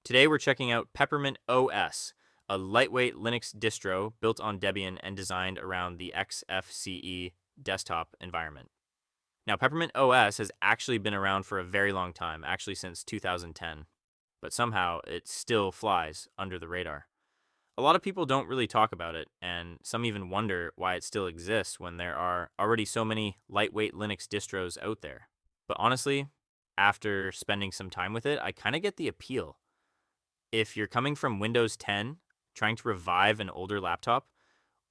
Today we're checking out Peppermint OS, a lightweight Linux distro built on Debian and designed around the XFCE desktop environment. Now, Peppermint OS has actually been around for a very long time, actually since 2010, but somehow it still flies under the radar. A lot of people don't really talk about it, and some even wonder why it still exists when there are already so many lightweight Linux distros out there. But honestly, after spending some time with it, I kind of get the appeal. If you're coming from Windows 10, trying to revive an older laptop,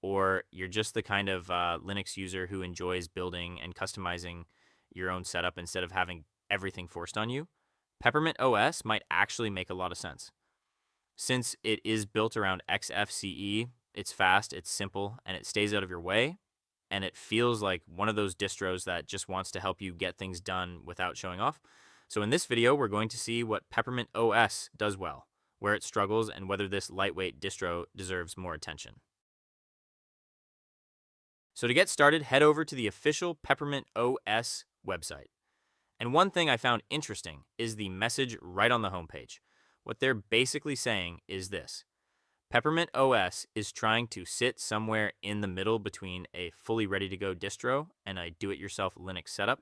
or you're just the kind of Linux user who enjoys building and customizing your own setup instead of having everything forced on you, Peppermint OS might actually make a lot of sense. Since it is built around XFCE, it's fast, it's simple, and it stays out of your way, and it feels like one of those distros that just wants to help you get things done without showing off. So in this video, we're going to see what Peppermint OS does well, where it struggles, and whether this lightweight distro deserves more attention. So to get started, head over to the official Peppermint OS website. And one thing I found interesting is the message right on the homepage. What they're basically saying is this: Peppermint OS is trying to sit somewhere in the middle between a fully ready-to-go distro and a do-it-yourself Linux setup.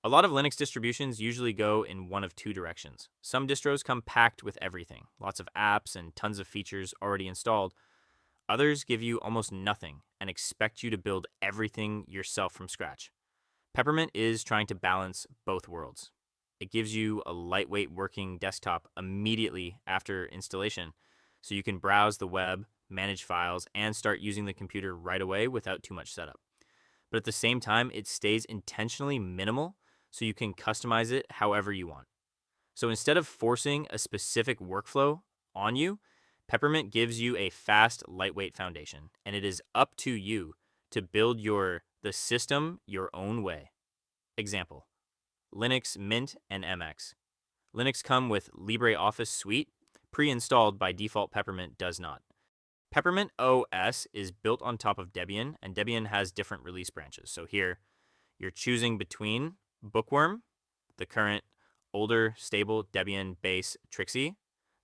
A lot of Linux distributions usually go in one of two directions. Some distros come packed with everything, lots of apps and tons of features already installed. Others give you almost nothing and expect you to build everything yourself from scratch. Peppermint is trying to balance both worlds. It gives you a lightweight working desktop immediately after installation, so you can browse the web, manage files, and start using the computer right away without too much setup. But at the same time, it stays intentionally minimal, so you can customize it however you want. So instead of forcing a specific workflow on you, Peppermint gives you a fast, lightweight foundation, and it is up to you to build the system your own way. Example: Linux Mint and MX. Linux come with LibreOffice Suite. Pre-installed by default, Peppermint does not. Peppermint OS is built on top of Debian, and Debian has different release branches. So here, you're choosing between Bookworm, the current older, stable Debian base Trixie,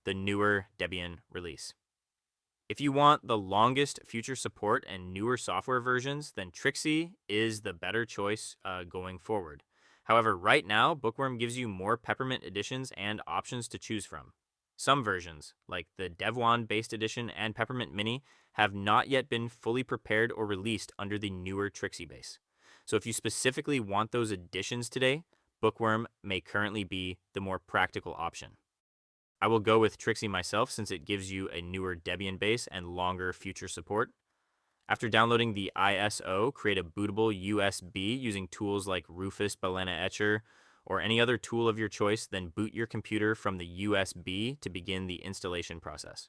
the newer Debian release. If you want the longest future support and newer software versions, then Trixie is the better choice going forward. However, right now, Bookworm gives you more Peppermint editions and options to choose from. Some versions, like the Devuan-based edition and Peppermint Mini, have not yet been fully prepared or released under the newer Trixie base. So if you specifically want those editions today, Bookworm may currently be the more practical option. I will go with Trixie myself since it gives you a newer Debian base and longer future support. After downloading the ISO, create a bootable USB using tools like Rufus Balena Etcher or any other tool of your choice, then boot your computer from the USB to begin the installation process.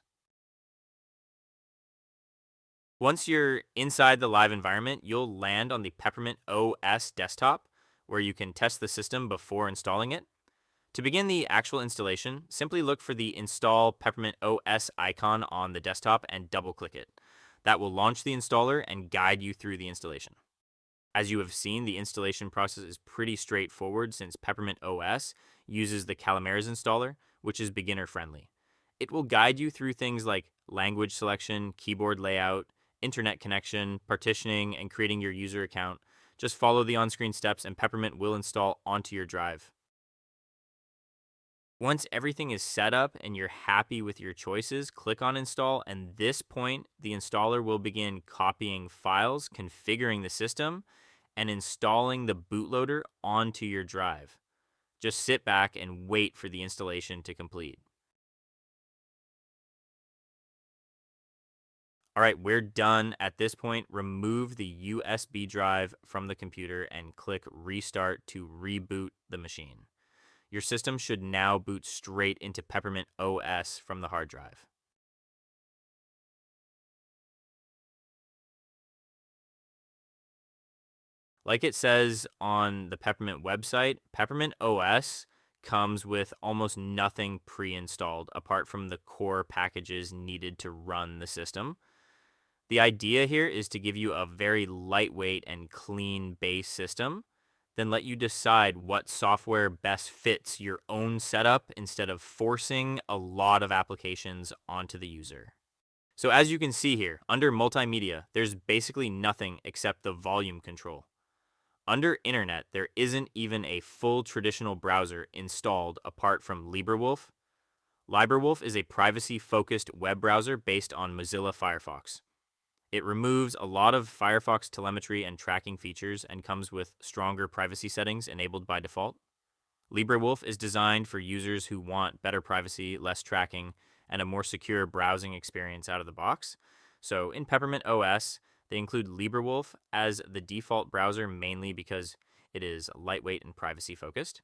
Once you're inside the live environment, you'll land on the Peppermint OS desktop, where you can test the system before installing it. To begin the actual installation, simply look for the Install Peppermint OS icon on the desktop and double-click it. That will launch the installer and guide you through the installation. As you have seen, the installation process is pretty straightforward since Peppermint OS uses the Calamares installer, which is beginner-friendly. It will guide you through things like language selection, keyboard layout, internet connection, partitioning, and creating your user account. Just follow the on-screen steps and Peppermint will install onto your drive. Once everything is set up and you're happy with your choices, click on Install, and at this point, the installer will begin copying files, configuring the system, and installing the bootloader onto your drive. Just sit back and wait for the installation to complete. All right, we're done. At this point, remove the USB drive from the computer and click Restart to reboot the machine. Your system should now boot straight into Peppermint OS from the hard drive. Like it says on the Peppermint website, Peppermint OS comes with almost nothing pre-installed apart from the core packages needed to run the system. The idea here is to give you a very lightweight and clean base system then let you decide what software best fits your own setup instead of forcing a lot of applications onto the user. So as you can see here, under multimedia, there's basically nothing except the volume control. Under Internet, there isn't even a full traditional browser installed apart from LibreWolf. LibreWolf is a privacy-focused web browser based on Mozilla Firefox. It removes a lot of Firefox telemetry and tracking features and comes with stronger privacy settings enabled by default. LibreWolf is designed for users who want better privacy, less tracking, and a more secure browsing experience out of the box. So in Peppermint OS, they include LibreWolf as the default browser mainly because it is lightweight and privacy focused.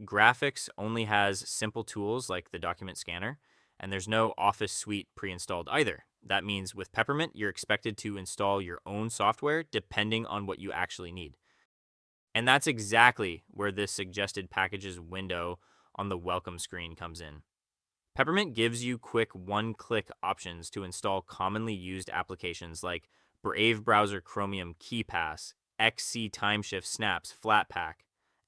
Graphics only has simple tools like the document scanner, and there's no Office Suite pre-installed either. That means with Peppermint, you're expected to install your own software depending on what you actually need. And that's exactly where this suggested packages window on the welcome screen comes in. Peppermint gives you quick one-click options to install commonly used applications like Brave Browser Chromium KeyPass, XC Timeshift Snaps Flatpak,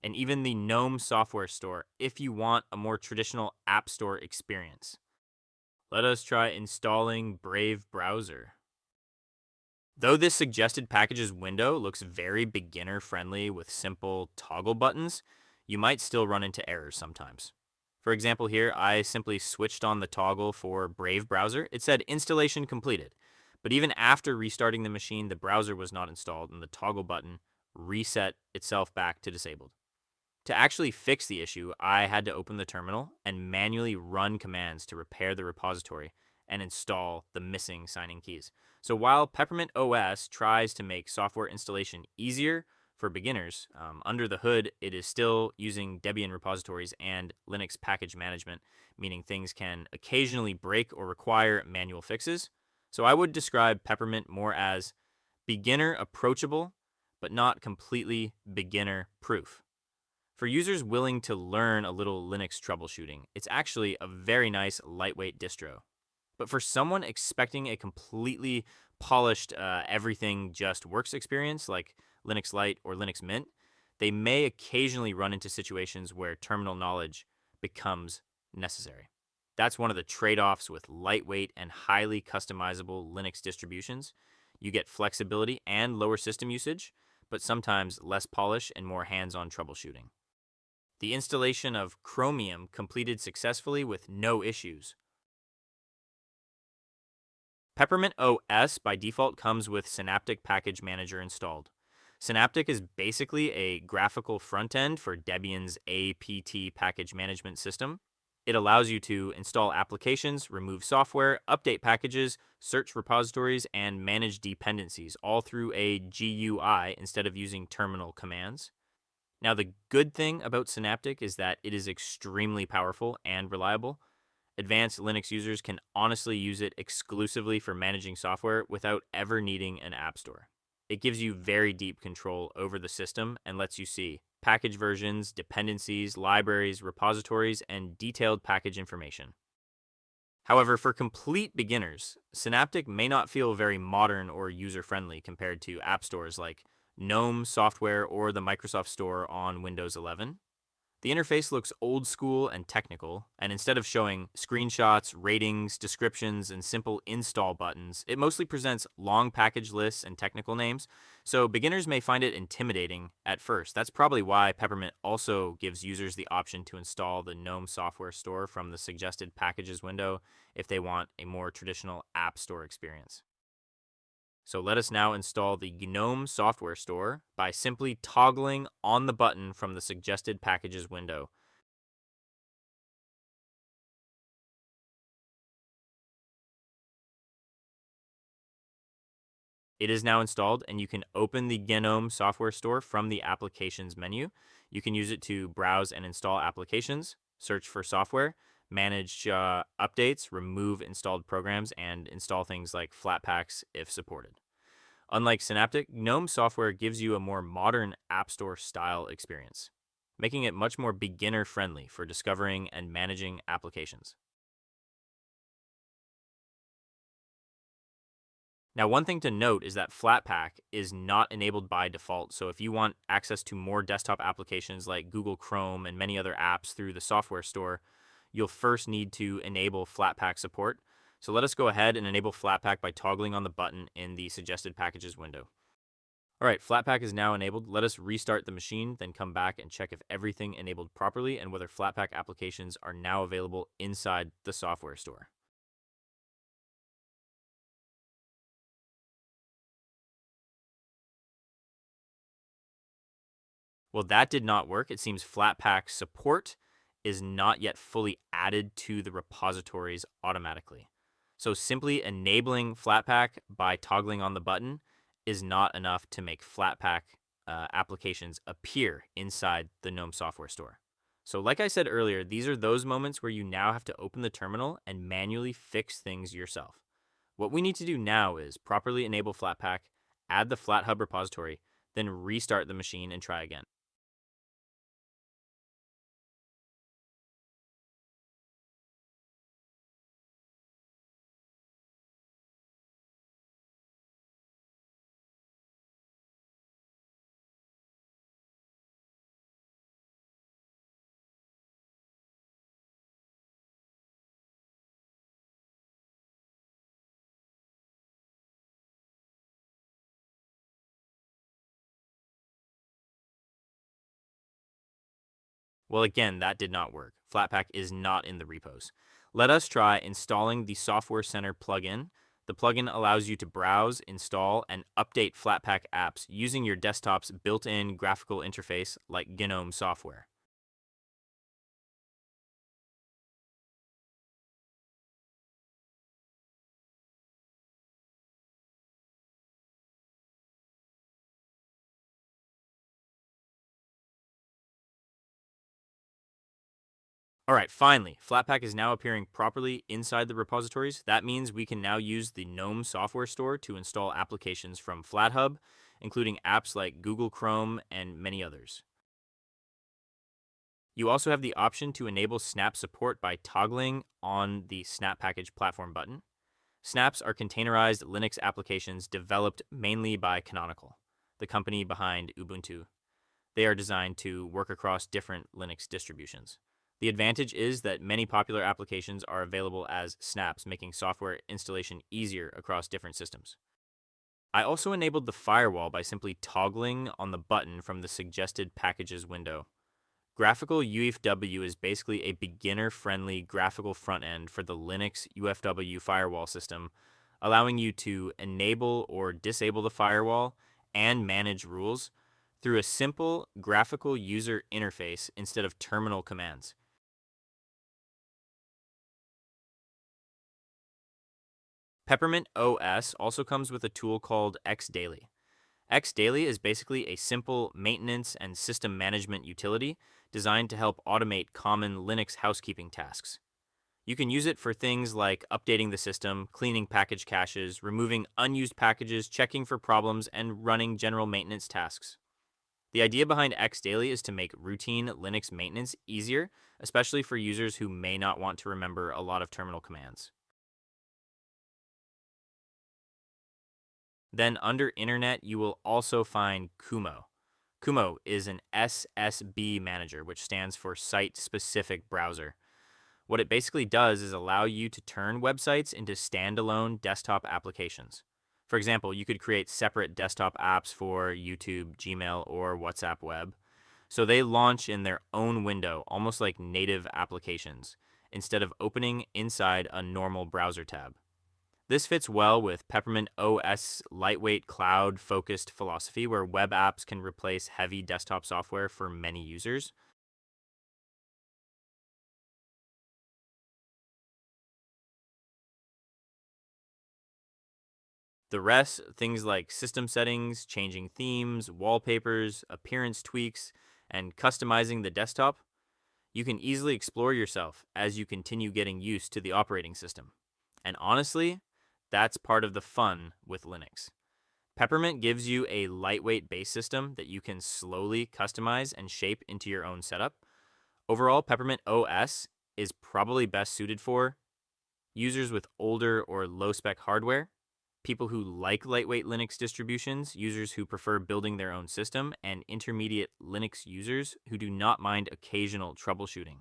and even the GNOME software store if you want a more traditional App Store experience. Let us try installing Brave Browser. Though this suggested packages window looks very beginner-friendly with simple toggle buttons, you might still run into errors sometimes. For example here, I simply switched on the toggle for Brave Browser. It said installation completed. But even after restarting the machine, the browser was not installed and the toggle button reset itself back to disabled. To actually fix the issue, I had to open the terminal and manually run commands to repair the repository and install the missing signing keys. So while Peppermint OS tries to make software installation easier for beginners, under the hood, it is still using Debian repositories and Linux package management, meaning things can occasionally break or require manual fixes. So I would describe Peppermint more as beginner approachable, but not completely beginner proof. For users willing to learn a little Linux troubleshooting, it's actually a very nice lightweight distro. But for someone expecting a completely polished everything just works experience like Linux Lite or Linux Mint, they may occasionally run into situations where terminal knowledge becomes necessary. That's one of the trade-offs with lightweight and highly customizable Linux distributions. You get flexibility and lower system usage, but sometimes less polish and more hands-on troubleshooting. The installation of Chromium completed successfully with no issues. Peppermint OS by default comes with Synaptic Package Manager installed. Synaptic is basically a graphical front end for Debian's APT package management system. It allows you to install applications, remove software, update packages, search repositories, and manage dependencies, all through a GUI instead of using terminal commands. Now, the good thing about Synaptic is that it is extremely powerful and reliable. Advanced Linux users can honestly use it exclusively for managing software without ever needing an app store. It gives you very deep control over the system and lets you see package versions, dependencies, libraries, repositories, and detailed package information. However, for complete beginners, Synaptic may not feel very modern or user-friendly compared to app stores like GNOME software or the Microsoft Store on Windows 11. The interface looks old school and technical, and instead of showing screenshots, ratings, descriptions, and simple install buttons, it mostly presents long package lists and technical names, so beginners may find it intimidating at first. That's probably why Peppermint also gives users the option to install the GNOME software store from the suggested packages window if they want a more traditional app store experience. So let us now install the GNOME software store by simply toggling on the button from the suggested packages window. It is now installed, and you can open the GNOME software store from the applications menu. You can use it to browse and install applications, search for software, manage updates, remove installed programs, and install things like Flatpaks if supported. Unlike Synaptic, GNOME software gives you a more modern App Store style experience, making it much more beginner-friendly for discovering and managing applications. Now, one thing to note is that Flatpak is not enabled by default. So if you want access to more desktop applications like Google Chrome and many other apps through the software store, you'll first need to enable Flatpak support. So let us go ahead and enable Flatpak by toggling on the button in the suggested packages window. All right, Flatpak is now enabled. Let us restart the machine, then come back and check if everything enabled properly and whether Flatpak applications are now available inside the software store. Well, that did not work. It seems Flatpak support is not yet fully added to the repositories automatically. So simply enabling Flatpak by toggling on the button is not enough to make Flatpak applications appear inside the GNOME software store. So like I said earlier, these are those moments where you now have to open the terminal and manually fix things yourself. What we need to do now is properly enable Flatpak, add the FlatHub repository, then restart the machine and try again. Well, again, that did not work. Flatpak is not in the repos. Let us try installing the Software Center plugin. The plugin allows you to browse, install, and update Flatpak apps using your desktop's built-in graphical interface like GNOME software. All right, finally, Flatpak is now appearing properly inside the repositories. That means we can now use the GNOME software store to install applications from FlatHub, including apps like Google Chrome and many others. You also have the option to enable Snap support by toggling on the Snap Package Platform button. Snaps are containerized Linux applications developed mainly by Canonical, the company behind Ubuntu. They are designed to work across different Linux distributions. The advantage is that many popular applications are available as snaps, making software installation easier across different systems. I also enabled the firewall by simply toggling on the button from the suggested packages window. Graphical UFW is basically a beginner-friendly graphical front end for the Linux UFW firewall system, allowing you to enable or disable the firewall and manage rules through a simple graphical user interface instead of terminal commands. Peppermint OS also comes with a tool called Xdaily. Xdaily is basically a simple maintenance and system management utility designed to help automate common Linux housekeeping tasks. You can use it for things like updating the system, cleaning package caches, removing unused packages, checking for problems, and running general maintenance tasks. The idea behind Xdaily is to make routine Linux maintenance easier, especially for users who may not want to remember a lot of terminal commands. Then under Internet, you will also find Kumo. Kumo is an SSB manager, which stands for Site Specific Browser. What it basically does is allow you to turn websites into standalone desktop applications. For example, you could create separate desktop apps for YouTube, Gmail, or WhatsApp Web. So they launch in their own window, almost like native applications, instead of opening inside a normal browser tab. This fits well with Peppermint OS lightweight cloud-focused philosophy where web apps can replace heavy desktop software for many users. The rest, things like system settings, changing themes, wallpapers, appearance tweaks, and customizing the desktop, you can easily explore yourself as you continue getting used to the operating system. And honestly, that's part of the fun with Linux. Peppermint gives you a lightweight base system that you can slowly customize and shape into your own setup. Overall, Peppermint OS is probably best suited for users with older or low spec hardware, people who like lightweight Linux distributions, users who prefer building their own system, and intermediate Linux users who do not mind occasional troubleshooting.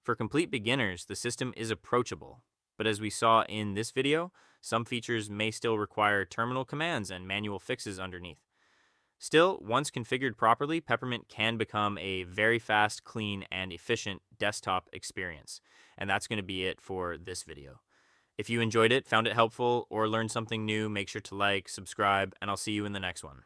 For complete beginners, the system is approachable, but as we saw in this video, some features may still require terminal commands and manual fixes underneath. Still, once configured properly, Peppermint can become a very fast, clean, and efficient desktop experience. And that's going to be it for this video. If you enjoyed it, found it helpful, or learned something new, make sure to like, subscribe, and I'll see you in the next one.